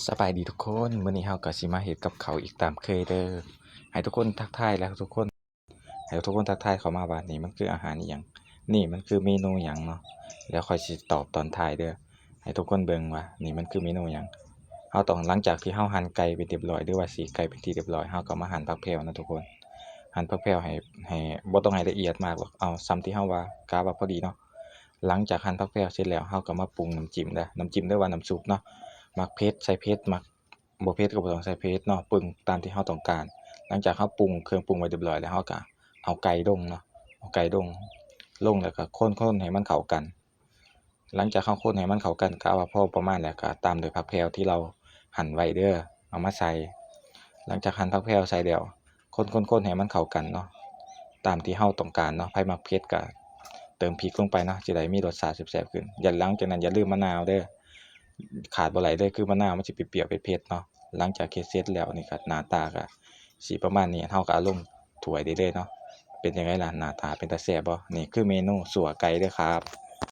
สบายดีทุกคนมื้อนี้เฮาก็สิมาเฮ็ดกับข้าวอีกตามเคยเด้อให้ทุกคนทักทายแล้วทุกคนให้ทุกคนทักทายเข้ามาว่านี่มันคืออาหารอิหยังนี่มันคือเมนูหยังเนาะแล้วค่อยสิตอบตอนท้ายเด้อให้ทุกคนเบิ่งว่านี่มันคือเมนูหยังเฮาต้องหลังจากที่เฮาหั่นไก่เป็นที่เรียบร้อยหรือว่าสีกไก่เป็นที่เรียบร้อยเฮาก็มาหั่นผักแพรวนะทุกคนหั่นผักแพรวให้บ่ต้องให้ละเอียดมากหรอกเอาส่ำที่เฮาว่ากะว่าพอดีเนาะหลังจากหั่นผักแพรวเสร็จแล้วเฮาก็มาปรุงน้ำจิ้มเด้อน้ำจิ้มหรือว่าน้ำซุปเนาะมักเผ็ดใส่เผ็ดมัก บ่เผ็ดก็บ่ต้องใส่เผ็ดเนาะปรุงตามที่เราต้องการหลังจากเราปรุงเครื่องปรุงไว้เรียบร้อยแล้วเราก็เอาไก่ลงเนาะเอาไก่ลงแล้วก็คนๆให้มันเข้ากันหลังจากเราคนให้มันเข้ากันก็เอาว่าพอประมาณแล้วก็ตามด้วยผักแพรวที่เราหั่นไว้เด้อเอามาใส่หลังจากหั่นผักแพรวใส่แล้วคนๆๆให้มันเข้ากันเนาะตามที่เราต้องการเนาะไผมักเผ็ดก็เติมพริกลงไปเนาะสิได้มีรสชาติแซ่บๆขึ้นหลังจากนั้นอย่าลืมมะนาวเด้อขาดบ่ได้เลยคือมะนาวมันสิเปรี้ยวๆเผ็ดๆเนาะ หลังจากเฮ็ดเสร็จแล้วนี่ก็หน้าตาก็สิประมาณนี้เราก็เอาลงถ้วยได้เลยเนาะเป็นจั่งใดล่ะหน้าตาเป็นตาแซ่บบ่นี่คือเมนูสั่วไก่เด้อครับ